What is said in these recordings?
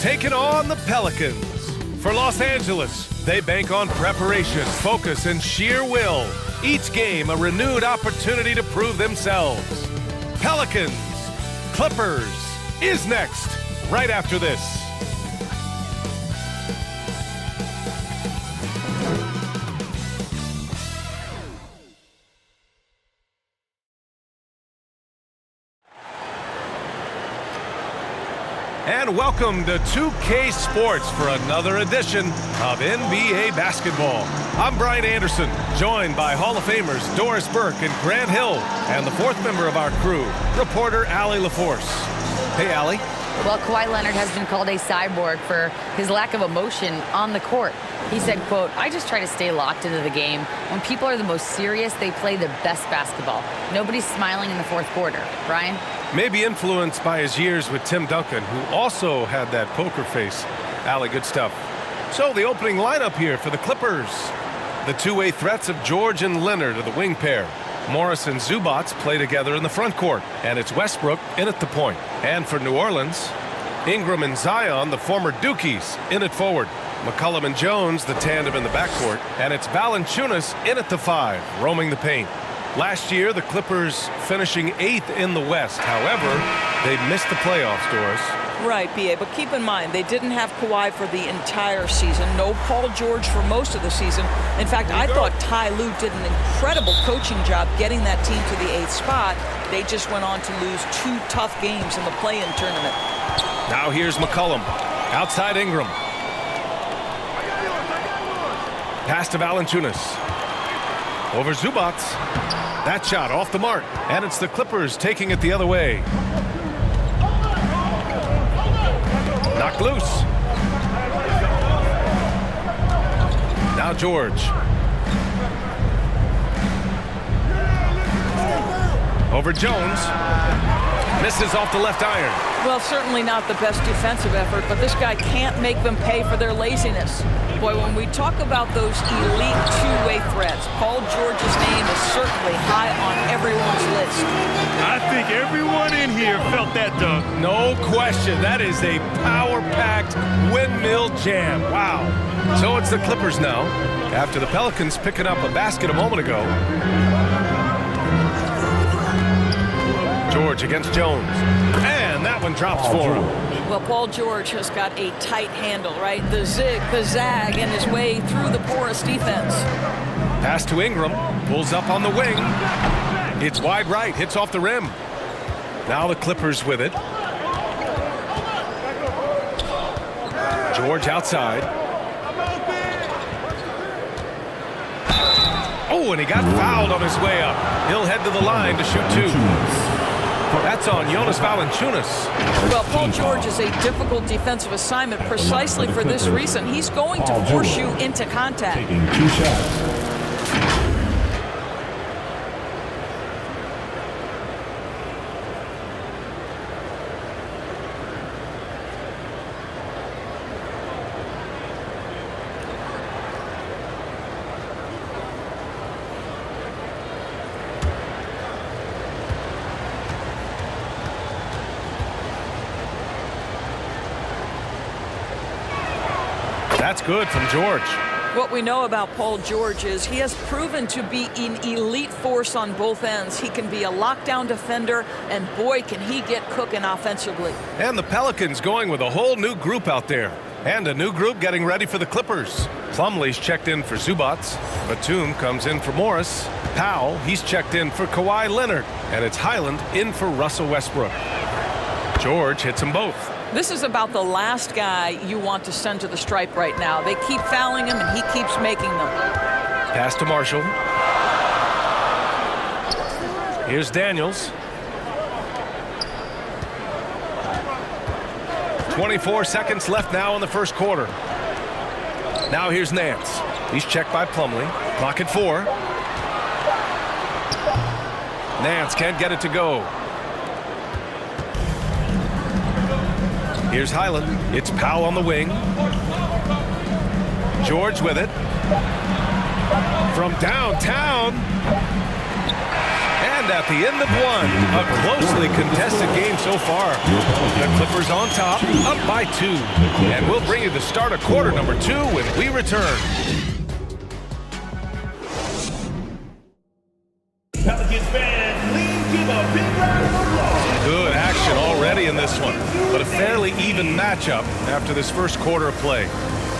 taking on the Pelicans. For Los Angeles, they bank on preparation, focus, and sheer will. Each game a renewed opportunity to prove themselves. Pelicans, Clippers is next, right after this. And welcome to 2K Sports for another edition of NBA basketball. I'm Brian Anderson, joined by Hall of Famers Doris Burke and Grant Hill, and the fourth member of our crew, reporter Allie LaForce. Hey, Allie. Well, Kawhi Leonard has been called a cyborg for his lack of emotion on the court. He said, quote, "I just try to stay locked into the game. When people are the most serious, they play the best basketball. Nobody's smiling in the fourth quarter." Brian? Maybe influenced by his years with Tim Duncan, who also had that poker face. Allie, good stuff. So the opening lineup here for the Clippers. The two-way threats of George and Leonard are the wing pair. Morris and Zubac play together in the front court, and it's Westbrook in at the point. And for New Orleans, Ingram and Zion, the former Dukies, in at forward. McCollum and Jones, the tandem in the backcourt, and it's Valanciunas in at the 5, roaming the paint. Last year, the Clippers finishing 8th in the West. However, they missed the playoffs, Doris. Right, B.A., but keep in mind, they didn't have Kawhi for the entire season. No Paul George for most of the season. In fact, I thought Ty Lue did an incredible coaching job getting that team to the 8th spot. They just went on to lose 2 tough games in the play-in tournament. Now here's McCollum. Outside Ingram. Pass to Valanciunas. Over Zubac. That shot off the mark. And it's the Clippers taking it the other way. Knocked loose. Now George. Over Jones. Misses off the left iron. Well, certainly not the best defensive effort, but this guy can't make them pay for their laziness. Boy, when we talk about those elite two-way threats, Paul George's name is certainly high on everyone's list. I think everyone in here felt that dunk. No question. That is a power-packed windmill jam. Wow. So it's the Clippers now, after the Pelicans picking up a basket a moment ago. George against Jones. And that one drops for him. Well, Paul George has got a tight handle, right? The zig, the zag, and his way through the porous defense. Pass to Ingram. Pulls up on the wing. It's wide right. Hits off the rim. Now the Clippers with it. George outside. Oh, and he got fouled on his way up. He'll head to the line to shoot 2. That's on Jonas Valanciunas. Well, Paul George is a difficult defensive assignment precisely for this reason. He's going to force you into contact. Taking 2 shots. That's good from George. What we know about Paul George is he has proven to be an elite force on both ends. He can be a lockdown defender, and boy, can he get cooking offensively. And the Pelicans going with a whole new group out there. And a new group getting ready for the Clippers. Plumlee's checked in for Zubac. Batum comes in for Morris. Powell, he's checked in for Kawhi Leonard. And it's Highland in for Russell Westbrook. George hits them both. This is about the last guy you want to send to the stripe right now. They keep fouling him, and he keeps making them. Pass to Marshall. Here's Daniels. 24 seconds left now in the first quarter. Now here's Nance. He's checked by Plumlee. Clock at 4. Nance can't get it to go. Here's Highland. It's Powell on the wing. George with it. From downtown. And And at the end of one, a closely contested game so far. The Clippers on top, up by 2. And we'll bring you the start of quarter number 2 when we return. Pelicans fans, please give a big round of applause. Good action already in this one, but a fairly even matchup after this first quarter of play.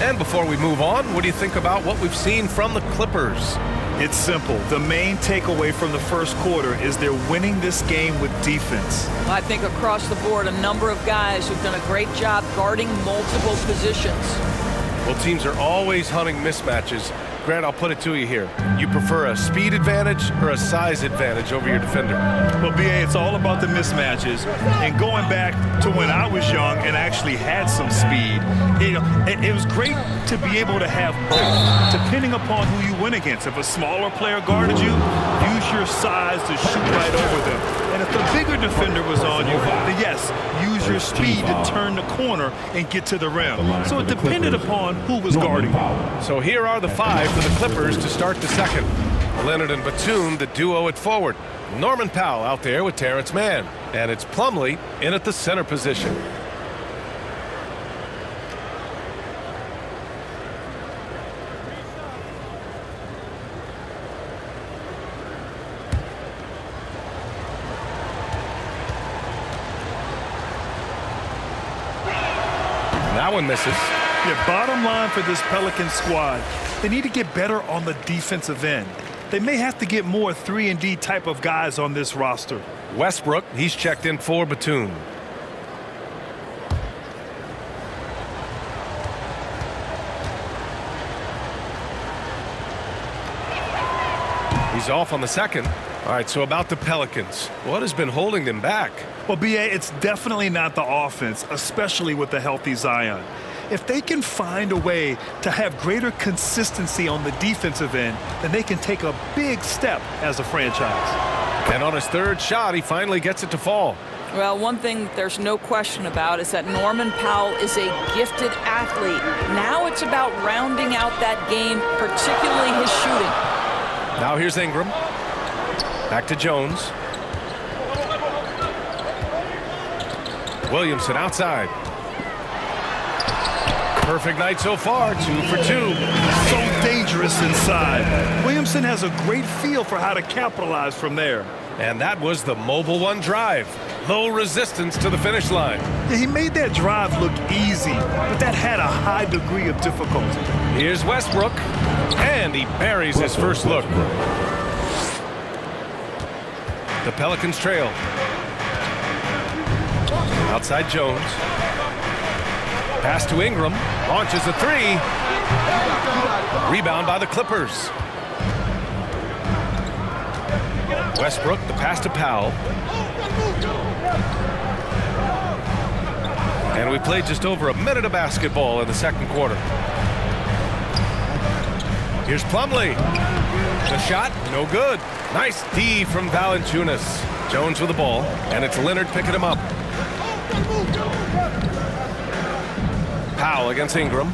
And before we move on, what do you think about what we've seen from the Clippers? It's simple. The main takeaway from the first quarter is they're winning this game with defense. I think across the board, a number of guys who've done a great job guarding multiple positions. Well, teams are always hunting mismatches. Grant, I'll put it to you here. You prefer a speed advantage or a size advantage over your defender? Well, BA, it's all about the mismatches. And going back to when I was young and actually had some speed, it was great to be able to have both, depending upon who you went against. If a smaller player guarded you, use your size to shoot right over them. And if the bigger defender was on you, then yes, use your speed to turn the corner and get to the rim. So it depended upon who was guarding you. So here are the 5 for the Clippers to start the second. Leonard and Batum, the duo at forward. Norman Powell out there with Terrence Mann. And it's Plumlee in at the center position. That one misses. Yeah, bottom line for this Pelican squad, they need to get better on the defensive end. They may have to get more 3-and-D type of guys on this roster. Westbrook, he's checked in for Batum. He's off on the second. All right, so about the Pelicans, what has been holding them back? Well, BA, it's definitely not the offense, especially with the healthy Zion. If they can find a way to have greater consistency on the defensive end, then they can take a big step as a franchise. And on his third shot, he finally gets it to fall. Well, one thing there's no question about is that Norman Powell is a gifted athlete. Now it's about rounding out that game, particularly his shooting. Now here's Ingram. Back to Jones. Williamson outside. Perfect night so far, 2 for 2. So dangerous inside. Williamson has a great feel for how to capitalize from there. And that was the Mobile One drive. Low resistance to the finish line. Yeah, he made that drive look easy, but that had a high degree of difficulty. Here's Westbrook, and he buries his first look. The Pelicans trail. Outside Jones. Pass to Ingram. Launches a 3. Rebound by the Clippers. Westbrook, the pass to Powell. And we played just over a minute of basketball in the second quarter. Here's Plumlee. The shot, no good. Nice D from Valanciunas. Jones with the ball, and it's Leonard picking him up. Powell against Ingram.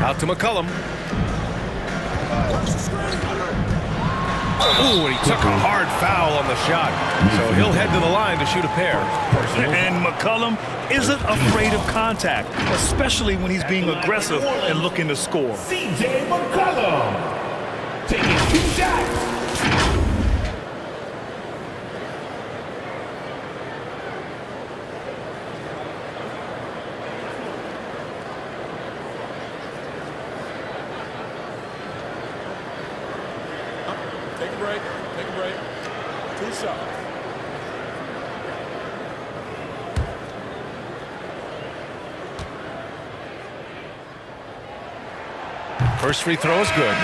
Out to McCollum. Ooh, and he took a hard foul on the shot. So he'll head to the line to shoot a pair. And McCollum isn't afraid of contact, especially when he's being aggressive and looking to score. CJ McCollum taking 2 shots. Take a break. Take a break. 2 shots. First free throw is good.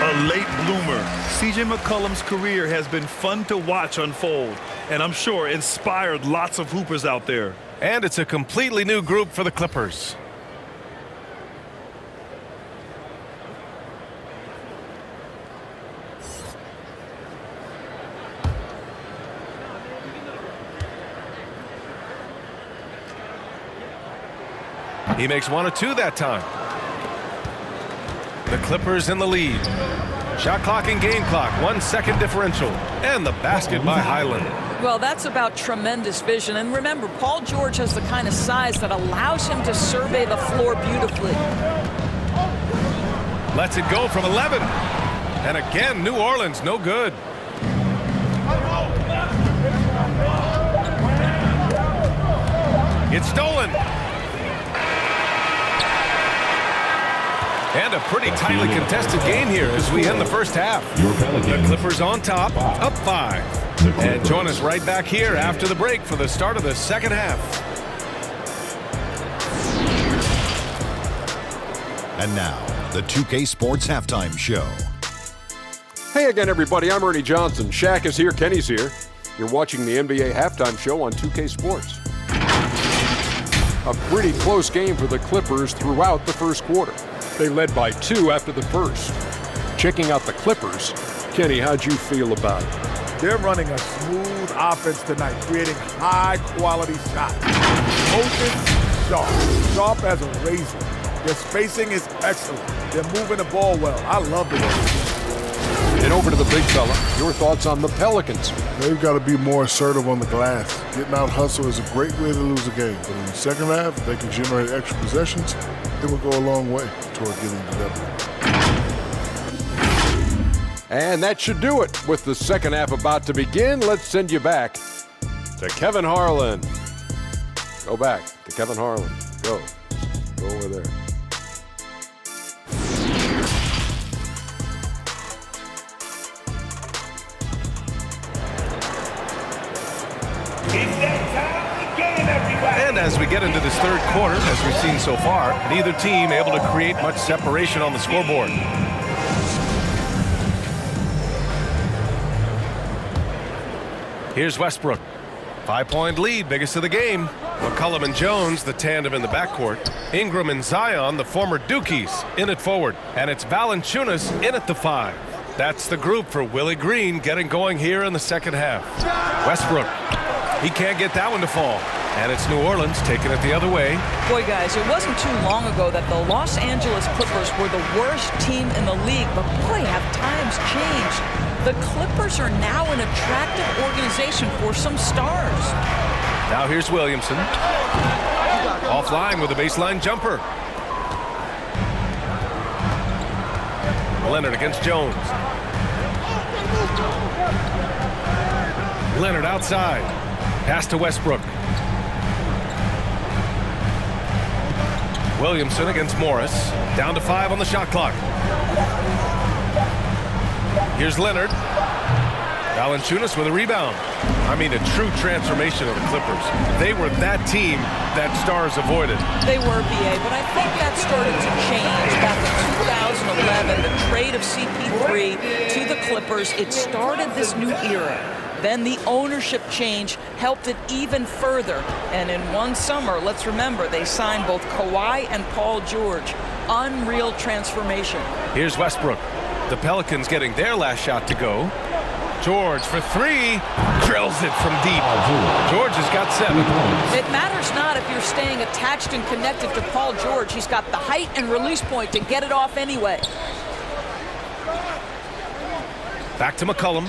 A late bloomer. CJ McCollum's career has been fun to watch unfold, and I'm sure inspired lots of hoopers out there. And it's a completely new group for the Clippers. He makes 1 of 2 that time. The Clippers in the lead. Shot clock and game clock, 1 second differential. And the basket by Highland. Well, that's about tremendous vision. And remember, Paul George has the kind of size that allows him to survey the floor beautifully. Lets it go from 11. And again, New Orleans, no good. It's stolen. And a pretty tightly contested game here as we end the first half. The Clippers on top, up 5. And join us right back here after the break for the start of the second half. And now, the 2K Sports Halftime Show. Hey again, everybody. I'm Ernie Johnson. Shaq is here. Kenny's here. You're watching the NBA Halftime Show on 2K Sports. A pretty close game for the Clippers throughout the first quarter. They led by 2 after the first. Checking out the Clippers, Kenny, how'd you feel about it? They're running a smooth offense tonight, creating high-quality shots. Motion sharp as a razor. Their spacing is excellent. They're moving the ball well. I love the way. And over to the big fella. Your thoughts on the Pelicans? They've got to be more assertive on the glass. Getting out hustle is a great way to lose a game. But in the second half, if they can generate extra possessions, it will go a long way toward getting the W. And that should do it. With the second half about to begin, let's send you back to Kevin Harlan. Go back to Kevin Harlan. Go over there. And as we get into this third quarter, as we've seen so far, neither team able to create much separation on the scoreboard. Here's Westbrook. 5-point lead, biggest of the game. McCollum and Jones, the tandem in the backcourt. Ingram and Zion, the former Dukies, in at forward. And it's Valanciunas in at the 5. That's the group for Willie Green getting going here in the second half. Westbrook. He can't get that one to fall. And it's New Orleans taking it the other way. Boy, guys, it wasn't too long ago that the Los Angeles Clippers were the worst team in the league. But boy, have times changed. The Clippers are now an attractive organization for some stars. Now here's Williamson. Offline with a baseline jumper. Leonard against Jones. Leonard outside. Pass to Westbrook. Williamson against Morris. Down to 5 on the shot clock. Here's Leonard. Valanciunas with a rebound. I mean, a true transformation of the Clippers. They were that team that stars avoided. They were, BA, but I think that started to change back in 2011. The trade of CP3 to the Clippers, it started this new era. Then the ownership change helped it even further. And in one summer, let's remember, they signed both Kawhi and Paul George. Unreal transformation. Here's Westbrook. The Pelicans getting their last shot to go. George for 3. Drills it from deep. George has got 7. It matters not if you're staying attached and connected to Paul George. He's got the height and release point to get it off anyway. Back to McCollum.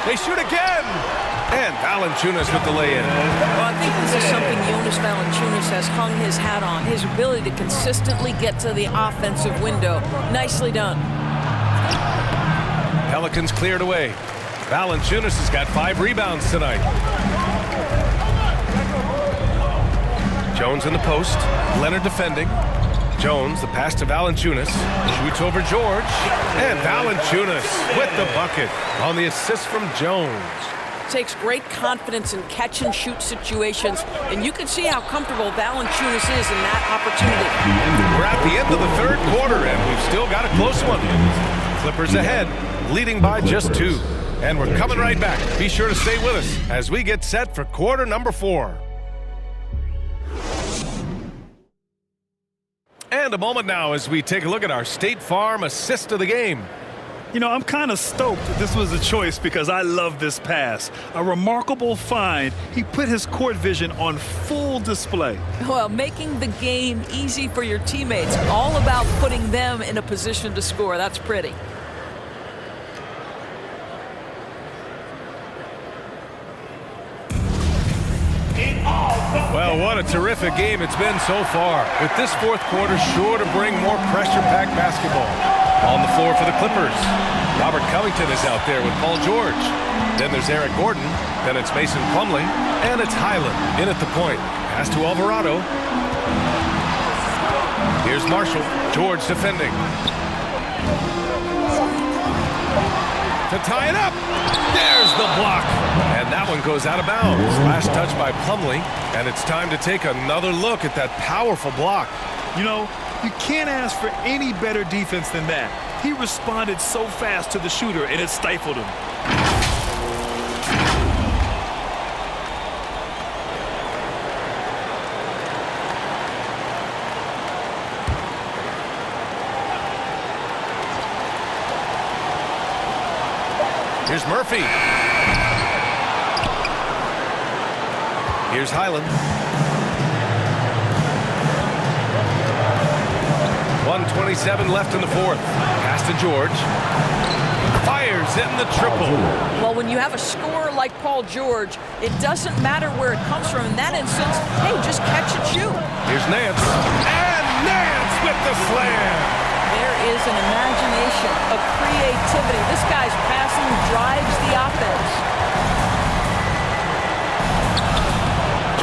They shoot again! And Valanciunas with the lay-in. Well, I think this is something Jonas Valanciunas has hung his hat on, his ability to consistently get to the offensive window. Nicely done. Pelicans cleared away. Valanciunas has got 5 rebounds tonight. Jones in the post. Leonard defending. Jones, the pass to Valanciunas. Shoots over George. And Valanciunas with the bucket on the assist from Jones. Takes great confidence in catch-and-shoot situations, and you can see how comfortable Valanciunas is in that opportunity. We're at the end of the third quarter, and we've still got a close one. Clippers ahead, leading by just 2. And we're coming right back. Be sure to stay with us as we get set for quarter number 4. And a moment now as we take a look at our State Farm assist of the game. You know, I'm kind of stoked this was a choice because I love this pass. A remarkable find. He put his court vision on full display. Well, making the game easy for your teammates. All about putting them in a position to score. That's pretty. Well, what a terrific game it's been so far. With this fourth quarter sure to bring more pressure-packed basketball. On the floor for the Clippers, Robert Covington is out there with Paul George. Then there's Eric Gordon. Then it's Mason Plumlee. And it's Highland in at the point. Pass to Alvarado. Here's Marshall. George defending. To tie it up. There's the block. And that one goes out of bounds. Last touch by Plumlee. And it's time to take another look at that powerful block. You know, you can't ask for any better defense than that. He responded so fast to the shooter, and it stifled him. Here's Murphy. Here's Highland. 1:27 left in the fourth. Pass to George. Fires in the triple. Well, when you have a scorer like Paul George, it doesn't matter where it comes from. In that instance, hey, just catch and shoot. Here's Nance. And Nance with the slam. There is an imagination, a creativity. This guy's passing drives the offense.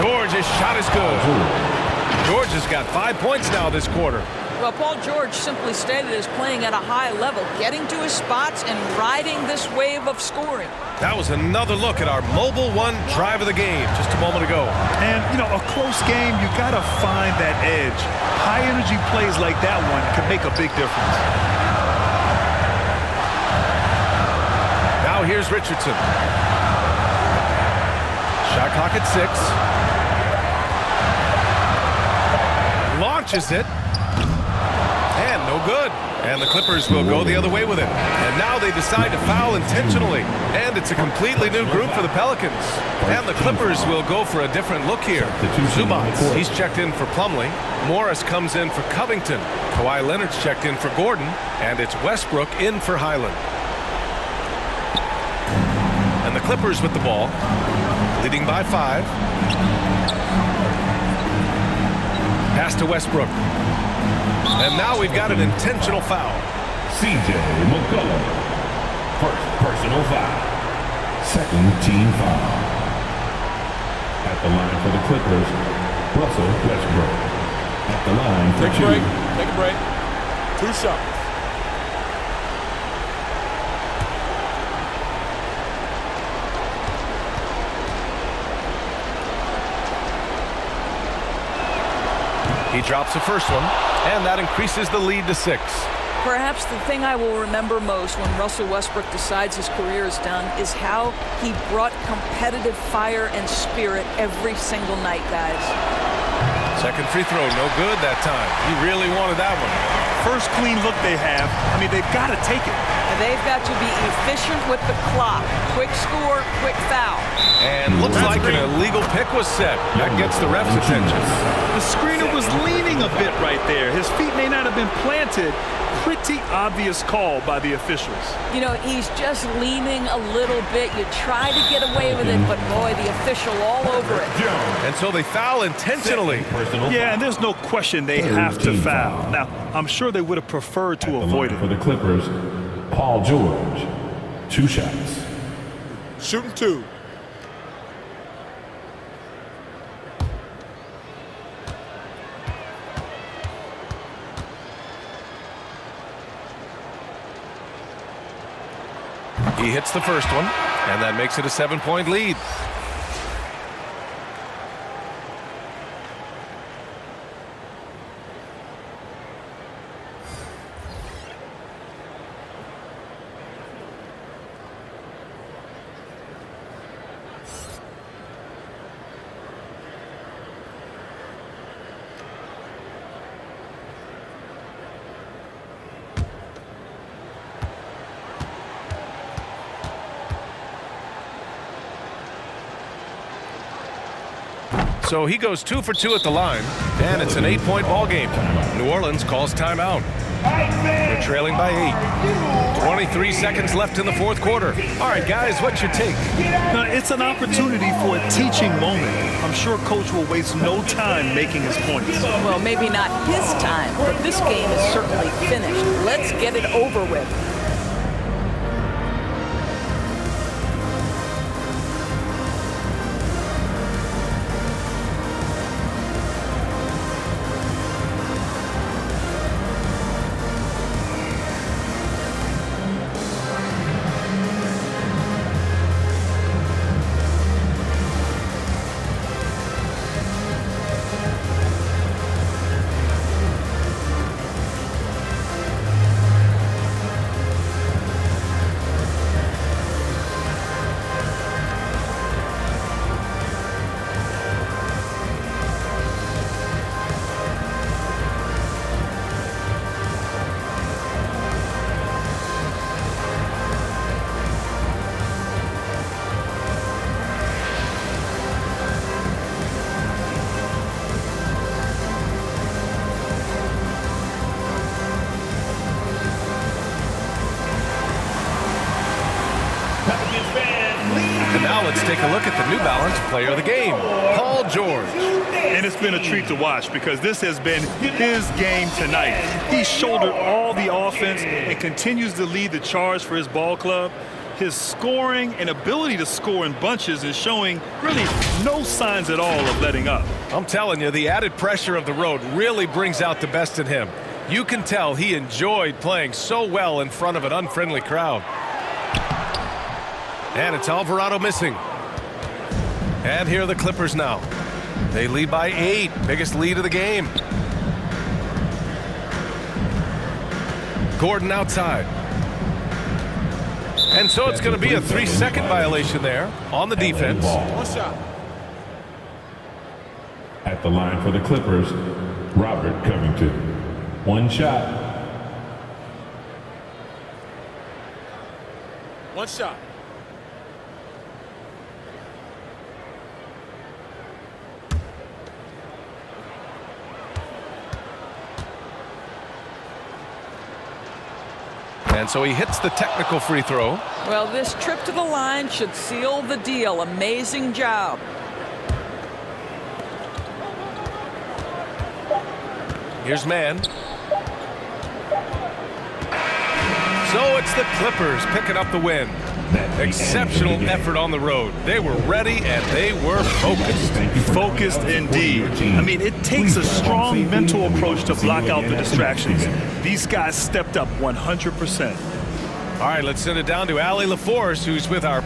George's shot is good. George has got 5 points now this quarter. Well, Paul George, simply stated, is playing at a high level, getting to his spots and riding this wave of scoring. That was another look at our Mobile One drive of the game just a moment ago. And, you know, a close game, you got to find that edge. High-energy plays like that one can make a big difference. Now here's Richardson. Shot clock at 6. Launches it. And no good. And the Clippers will go the other way with it. And now they decide to foul intentionally. And it's a completely new group for the Pelicans. And the Clippers will go for a different look here. Zubac, he's checked in for Plumlee. Morris comes in for Covington. Kawhi Leonard's checked in for Gordon. And it's Westbrook in for Highland. And the Clippers with the ball, leading by 5. Pass to Westbrook. And now we've got an intentional foul. C.J. McCollum. First personal foul. Second team foul. At the line for the Clippers, Russell Westbrook. At the line for Take a break. Take a break. 2 shots. He drops the first one, and that increases the lead to 6. Perhaps the thing I will remember most when Russell Westbrook decides his career is done is how he brought competitive fire and spirit every single night, guys. Second free throw, no good that time. He really wanted that one. First clean look they have. I mean, they've got to take it. And they've got to be efficient with the clock. Quick score, quick foul. And looks like an illegal pick was set. That gets the ref's attention. The screener was leaning a bit right there. His feet may not have been planted. Pretty obvious call by the officials. You know, he's just leaning a little bit. You try to get away with it, but boy, the official all over it. And so they foul intentionally. Yeah, and there's no question they have to foul. Now, I'm sure they would have preferred to avoid it. For the Clippers, Paul George. 2 shots. Shooting 2. He hits the first one, and that makes it a 7-point lead. So he goes 2 for 2 at the line, and it's an 8-point ball game. New Orleans calls timeout. They're trailing by 8. 23 seconds left in the fourth quarter. All right, guys, what's your take? It's an opportunity for a teaching moment. I'm sure Coach will waste no time making his points. Well, maybe not his time, but this game is certainly finished. Let's get it over with. And now let's take a look at the New Balance player of the game, Paul George. And it's been a treat to watch because this has been his game tonight. He shouldered all the offense and continues to lead the charge for his ball club. His scoring and ability to score in bunches is showing really no signs at all of letting up. I'm telling you, the added pressure of the road really brings out the best in him. You can tell he enjoyed playing so well in front of an unfriendly crowd. And it's Alvarado missing. And here are the Clippers now. They lead by 8. Biggest lead of the game. Gordon outside. And so it's going to be a 3-second violation there on the defense. One shot. At the line for the Clippers, Robert Covington. 1 shot. One shot. And so he hits the technical free throw. Well, this trip to the line should seal the deal. Amazing job. Here's man. So it's the Clippers picking up the win. Exceptional effort on the road. They were ready and they were focused. Focused indeed. I mean, it takes a strong mental approach to block out the distractions. These guys stepped up 100%. All right, let's send it down to Allie LaForce, who's with our